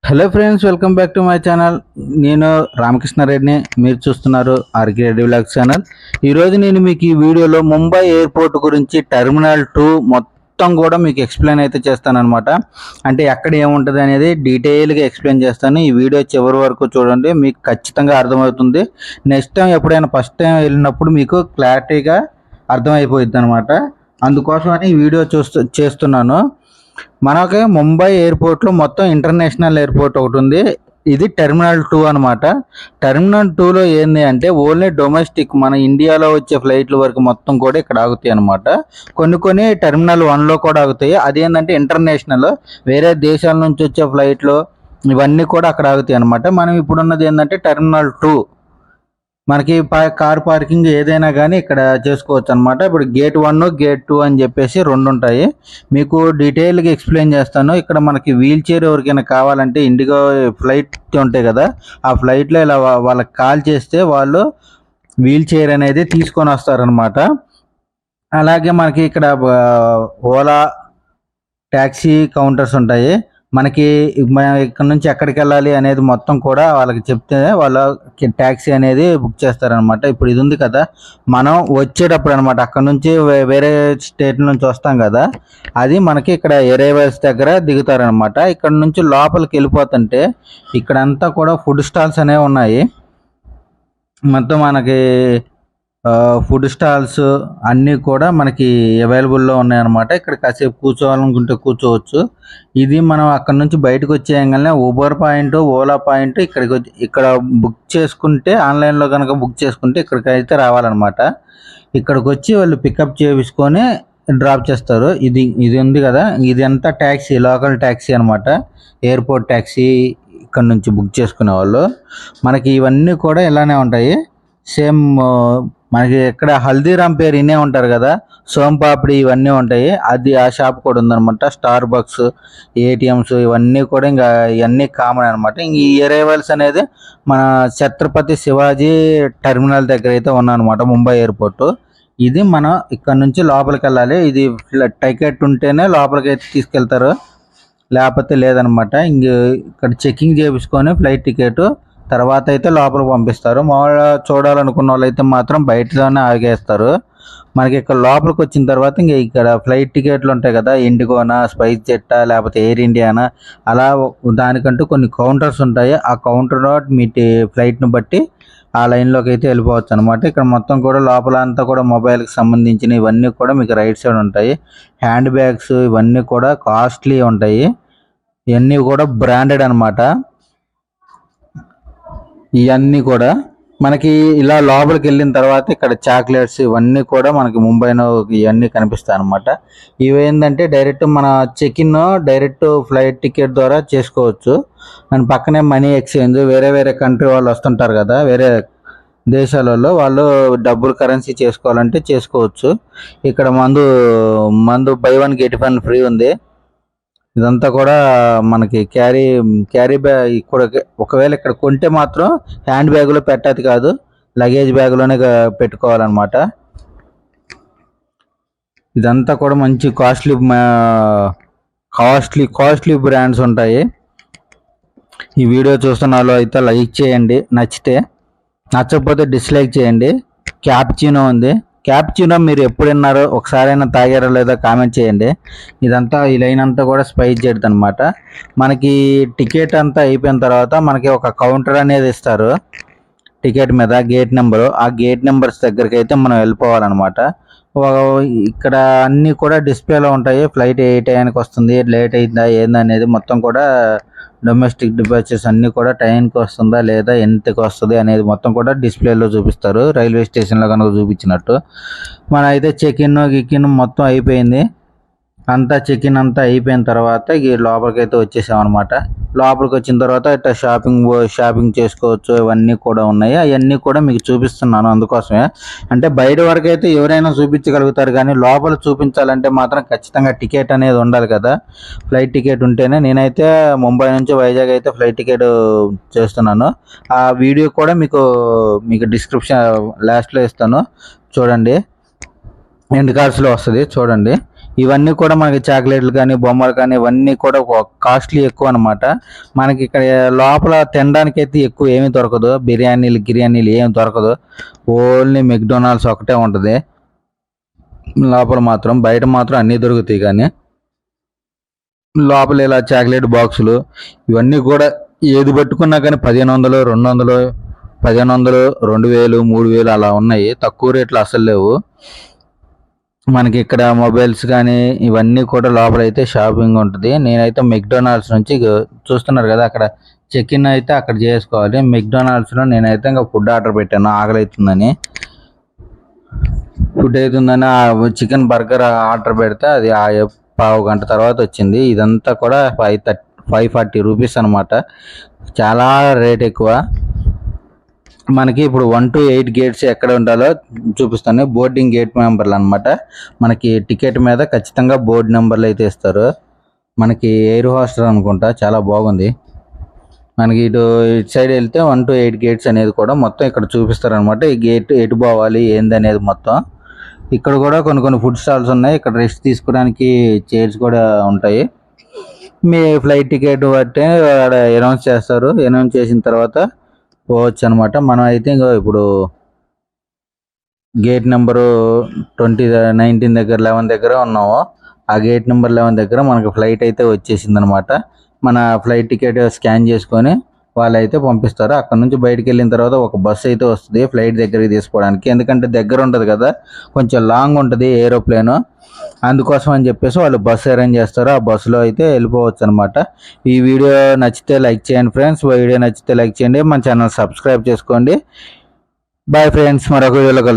Hello friends, welcome back to my channel. నేను రామకృష్ణారెడ్డిని. మీరు చూస్తున్నారు ఆర్కే రెడ్డి వ్లాగ్స్ ఛానల్. ఈరోజు నేను మీకు ఈ వీడియోలో ముంబై ఎయిర్పోర్ట్ గురించి టెర్మినల్ 2 మొత్తం కూడా మీకు ఎక్స్ప్లెయిన్ అయితే చేస్తానన్నమాట. అంటే ఎక్కడ ఏముంటుంది అనేది డీటెయిల్గా ఎక్స్ప్లెయిన్ చేస్తాను. ఈ వీడియో చివరి వరకు చూడండి, మీకు ఖచ్చితంగా అర్థమవుతుంది. నెక్స్ట్ టైం ఎప్పుడైనా ఫస్ట్ టైం వెళ్ళినప్పుడు మీకు క్లారిటీగా అర్థమైపోయింది అనమాట. అందుకోసమని ఈ వీడియో చేస్తున్నాను. మనకి ముంబై ఎయిర్పోర్ట్లో మొత్తం ఇంటర్నేషనల్ ఎయిర్పోర్ట్ ఒకటి ఉంది. ఇది టెర్మినల్ 2 అనమాట. టెర్మినల్ 2లో ఏంది అంటే ఓన్లీ డొమెస్టిక్ మన ఇండియాలో వచ్చే ఫ్లైట్ల వరకు మొత్తం కూడా ఇక్కడ ఆగుతాయి అనమాట. కొన్ని టెర్మినల్ 1లో కూడా ఆగుతాయి. అదేంటంటే ఇంటర్నేషనల్ వేరే దేశాల నుంచి వచ్చే ఫ్లైట్లు ఇవన్నీ కూడా అక్కడ ఆగుతాయి అనమాట. మనం ఇప్పుడున్నది ఏంటంటే టెర్మినల్ 2. మనకి కార్ పార్కింగ్ ఏదైనా కానీ ఇక్కడ చేసుకోవచ్చు అనమాట. ఇప్పుడు గేట్ 1 గేట్ 2 అని చెప్పేసి రెండు ఉంటాయి. మీకు డీటెయిల్గా ఎక్స్ప్లెయిన్ చేస్తాను. ఇక్కడ మనకి వీల్ చైర్ ఎవరికైనా కావాలంటే ఇండిగో ఫ్లైట్ ఉంటాయి కదా, ఆ ఫ్లైట్లో ఇలా వాళ్ళకి కాల్ చేస్తే వాళ్ళు వీల్ చైర్ అనేది తీసుకొని వస్తారనమాట. అలాగే మనకి ఇక్కడ ఓలా ట్యాక్సీ కౌంటర్స్ ఉంటాయి. మనకి ఇక్కడ నుంచి ఎక్కడికి వెళ్ళాలి అనేది మొత్తం కూడా వాళ్ళకి చెప్తే వాళ్ళ ట్యాక్సీ అనేది బుక్ చేస్తారనమాట. ఇప్పుడు ఇది ఉంది కదా, మనం వచ్చేటప్పుడు అనమాట అక్కడ నుంచి వేరే స్టేట్ నుంచి వస్తాం కదా, అది మనకి ఇక్కడ ఎరైవల్స్ దగ్గర దిగుతారనమాట. ఇక్కడ నుంచి లోపలికి వెళ్ళిపోతుంటే ఇక్కడంతా కూడా ఫుడ్ స్టాల్స్ అనేవి ఉన్నాయి. మొత్తం మనకి ఫుడ్ స్టాల్స్ అన్నీ కూడా మనకి అవైలబుల్లో ఉన్నాయన్నమాట. ఇక్కడ కాసేపు కూర్చోవాలనుకుంటే కూర్చోవచ్చు. ఇది మనం అక్కడ నుంచి బయటకు వచ్చేయగానే ఊబర్ పాయింట్, ఓలా పాయింట్ ఇక్కడ బుక్ చేసుకుంటే, ఆన్లైన్లో కనుక బుక్ చేసుకుంటే ఇక్కడికి అయితే రావాలన్నమాట. ఇక్కడికి వచ్చి వాళ్ళు పికప్ చేయించుకొని డ్రాప్ చేస్తారు. ఇది ఉంది కదా, ఇది అంతా ట్యాక్సీ, లోకల్ ట్యాక్సీ అనమాట. ఎయిర్పోర్ట్ ట్యాక్సీ ఇక్కడ నుంచి బుక్ చేసుకునే వాళ్ళు. మనకి ఇవన్నీ కూడా ఇలానే ఉంటాయి. సేమ్ మనకి ఇక్కడ హల్దీరామ్ పేరు ఇన్నే ఉంటారు కదా, సోంపాపిడి ఇవన్నీ ఉంటాయి. అది ఆ షాప్ కూడా ఉందన్నమాట. స్టార్ బక్స్, ఏటీఎంస్ ఇవన్నీ కూడా ఇంకా ఇవన్నీ కామన్ అనమాట. ఇంక ఈ అరైవల్స్ అనేది మన ఛత్రపతి శివాజీ టెర్మినల్ దగ్గర అయితే ఉన్నాయన్నమాట, ముంబై ఎయిర్పోర్ట్. ఇది మనం ఇక్కడ నుంచి లోపలికి వెళ్ళాలి. ఇది టికెట్ ఉంటేనే లోపలికి అయితే తీసుకెళ్తారు, లేకపోతే లేదనమాట. ఇంక ఇక్కడ చెకింగ్ చేయించుకొని ఫ్లైట్ టికెట్ తర్వాత అయితే లోపలికి పంపిస్తారు. మామూలుగా చూడాలనుకున్న వాళ్ళు అయితే మాత్రం బయటలోనే ఆగేస్తారు. మనకి ఇక్కడ లోపలికి వచ్చిన తర్వాత ఇంక ఇక్కడ ఫ్లైట్ టికెట్లు ఉంటాయి కదా, ఇండిగోనా, స్పైస్ జెట్టా, లేకపోతే ఎయిర్ ఇండియానా, అలా దానికంటూ కొన్ని కౌంటర్స్ ఉంటాయి. ఆ కౌంటర్లో మీ ఫ్లైట్ని బట్టి ఆ లైన్లోకి అయితే వెళ్ళిపోవచ్చు అనమాట. ఇక్కడ మొత్తం కూడా లోపల అంతా కూడా మొబైల్కి సంబంధించిన ఇవన్నీ కూడా మీకు రైట్ సైడ్ ఉంటాయి. హ్యాండ్ బ్యాగ్స్ ఇవన్నీ కూడా కాస్ట్లీ ఉంటాయి. ఇవన్నీ కూడా బ్రాండెడ్ అనమాట. ఇవన్నీ కూడా మనకి ఇలా లోపలికి వెళ్ళిన తర్వాత ఇక్కడ చాక్లెట్స్ ఇవన్నీ కూడా మనకి ముంబైలో ఇవన్నీ కనిపిస్తాయి అనమాట. ఇవి ఏంటంటే డైరెక్ట్ మన చెక్-ఇన్ డైరెక్ట్ ఫ్లైట్ టికెట్ ద్వారా చేసుకోవచ్చు. దాని పక్కనే మనీ ఎక్స్చేంజ్, వేరే కంట్రీ వాళ్ళు వస్తుంటారు కదా, వేరే దేశాలలో వాళ్ళు డబ్బులు కరెన్సీ చేసుకోవాలంటే చేసుకోవచ్చు. ఇక్కడ మందు బై 1 గెట్ 1 ఫ్రీ ఉంది. ఇదంతా కూడా మనకి క్యారీ బ్యాగ్. ఇక్కడ ఒకవేళ ఇక్కడ కొంటే మాత్రం హ్యాండ్ బ్యాగ్లో పెట్టదు కాదు, లగేజ్ బ్యాగ్లోనే పెట్టుకోవాలన్నమాట. ఇదంతా కూడా మంచి కాస్ట్లీ బ్రాండ్స్ ఉంటాయి. ఈ వీడియో చూస్తున్న వాళ్ళు అయితే లైక్ చేయండి, నచ్చకపోతే డిస్లైక్ చేయండి. క్యాప్చినో ఉంది. క్యాప్చినో మీరు ఎప్పుడు విన్నారో, ఒకసారైనా తాగారో లేదో కామెంట్ చేయండి. ఇదంతా ఈ లైన్ అంతా కూడా స్పైస్ జెట్ అనమాట. మనకి టికెట్ అంతా అయిపోయిన తర్వాత మనకి ఒక కౌంటర్ అనేది ఇస్తారు టికెట్ మీద, గేట్ నెంబరు. ఆ గేట్ నెంబర్స్ దగ్గరికి అయితే మనం వెళ్ళిపోవాలన్నమాట. ఇక్కడ అన్నీ కూడా డిస్ప్లేలో ఉంటాయి. ఫ్లైట్ ఏ టైంకి వస్తుంది, లేట్ అయిందా ఏందనేది మొత్తం కూడా డొమెస్టిక్ డిపార్చర్స్ అన్నీ కూడా టైంకి వస్తుందా లేదా, ఎంతకి వస్తుంది అనేది మొత్తం కూడా డిస్ప్లేలో చూపిస్తారు, రైల్వే స్టేషన్లో కనుక చూపించినట్టు. మన అయితే చెక్-ఇన్ మొత్తం అయిపోయింది. చెక్-ఇన్ అంతా అయిపోయిన తర్వాత ఈ లోపలికి అయితే వచ్చేసామన్నమాట. లోపలికి వచ్చిన తర్వాత ఇట్లా షాపింగ్ చేసుకోవచ్చు. ఇవన్నీ కూడా ఉన్నాయి. అవన్నీ కూడా మీకు చూపిస్తున్నాను అందుకోసమే. అంటే బయట వరకు అయితే ఎవరైనా చూపించగలుగుతారు, కానీ లోపల చూపించాలంటే మాత్రం ఖచ్చితంగా టికెట్ అనేది ఉండాలి కదా. ఫ్లైట్ టికెట్ ఉంటేనే. నేనైతే ముంబై నుంచి వైజాగ్ అయితే ఫ్లైట్ టికెట్ చేస్తున్నాను. ఆ వీడియో కూడా మీకు డిస్క్రిప్షన్ లాస్ట్లో ఇస్తాను, చూడండి. ఎండ్ కార్డ్స్లో వస్తుంది చూడండి. ఇవన్నీ కూడా మనకి చాక్లెట్లు కానీ బొమ్మలు కానీ ఇవన్నీ కూడా కాస్ట్లీ ఎక్కువ అనమాట. మనకి ఇక్కడ లోపల తినడానికి అయితే ఎక్కువ ఏమీ దొరకదు, గిర్యానీలు ఏమి దొరకదు. ఓన్లీ మెక్డొనాల్డ్స్ ఒకటే ఉంటుంది లోపల మాత్రం. బయట మాత్రం అన్నీ దొరుకుతాయి. కానీ లోపల ఇలా చాక్లెట్ బాక్సులు ఇవన్నీ కూడా ఏది పట్టుకున్నా కానీ 1500, 200, 1500, 2000, 3000 అలా ఉన్నాయి. తక్కువ రేట్లు అసలు లేవు. మనకి ఇక్కడ మొబైల్స్ కానీ ఇవన్నీ కూడా లోపల అయితే షాపింగ్ ఉంటుంది. నేనైతే మెక్డొనాల్డ్స్ నుంచి చూస్తున్నారు కదా, అక్కడ చెక్ ఇన్ అయితే అక్కడ చేసుకోవాలి. మెక్డొనాల్డ్స్లో నేనైతే ఇంకా ఫుడ్ ఆర్డర్ పెట్టాను, ఆకలి అవుతుందని. ఫుడ్ అవుతుందని చికెన్ బర్గర్ ఆర్డర్ పెడితే అది పావు గంట తర్వాత వచ్చింది. ఇదంతా కూడా 540 రూపీస్ అనమాట. చాలా రేట్ ఎక్కువ. మనకి ఇప్పుడు 1 to 8 గేట్స్ ఎక్కడ ఉండాలో చూపిస్తాను. బోర్డింగ్ గేట్ నెంబర్లు అనమాట. మనకి టికెట్ మీద ఖచ్చితంగా బోర్డు నెంబర్లు అయితే ఇస్తారు. మనకి ఎయిర్ హోస్టర్ అనుకుంటా, చాలా బాగుంది. మనకి ఇటు సైడ్ వెళ్తే 1 to 8 గేట్స్ అనేది కూడా మొత్తం ఇక్కడ చూపిస్తారు అనమాట. ఈ గేట్ ఎటు పోవాలి ఏంది అనేది మొత్తం. ఇక్కడ కూడా కొన్ని ఫుడ్ స్టాల్స్ ఉన్నాయి. ఇక్కడ రెస్ట్ తీసుకోవడానికి చైర్స్ కూడా ఉంటాయి. మీ ఫ్లైట్ టికెట్ బట్టి అనౌన్స్ చేస్తారు. అనౌన్స్ చేసిన తర్వాత పోవచ్చు అనమాట. మనం అయితే ఇప్పుడు గేట్ నెంబరు 19 దగ్గర 11 దగ్గర ఉన్నాము. ఆ గేట్ నెంబర్ 11 దగ్గర మనకు ఫ్లైట్ అయితే వచ్చేసింది అనమాట. మన ఫ్లైట్ టికెట్ స్కాన్ చేసుకొని వాళ్ళు అయితే పంపిస్తారు. అక్కడ నుంచి బయటకు వెళ్ళిన తర్వాత ఒక బస్సు అయితే వస్తుంది ఫ్లైట్ దగ్గరికి తీసుకోవడానికి. ఎందుకంటే దగ్గర ఉంటుంది కదా, కొంచెం లాంగ్ ఉంటుంది ఏరోప్లేన్. అందుకోసం అని చెప్పేసి వాళ్ళు బస్సు అరేంజ్ చేస్తారు. ఆ బస్సులో అయితే వెళ్ళిపోవచ్చు అనమాట. ఈ వీడియో నచ్చితే లైక్ చేయండి ఫ్రెండ్స్. వీడియో నచ్చితే లైక్ చేయండి. మన ఛానల్ సబ్స్క్రైబ్ చేసుకోండి. బాయ్ ఫ్రెండ్స్, మరొక వీడియోలో కలుద్దాం.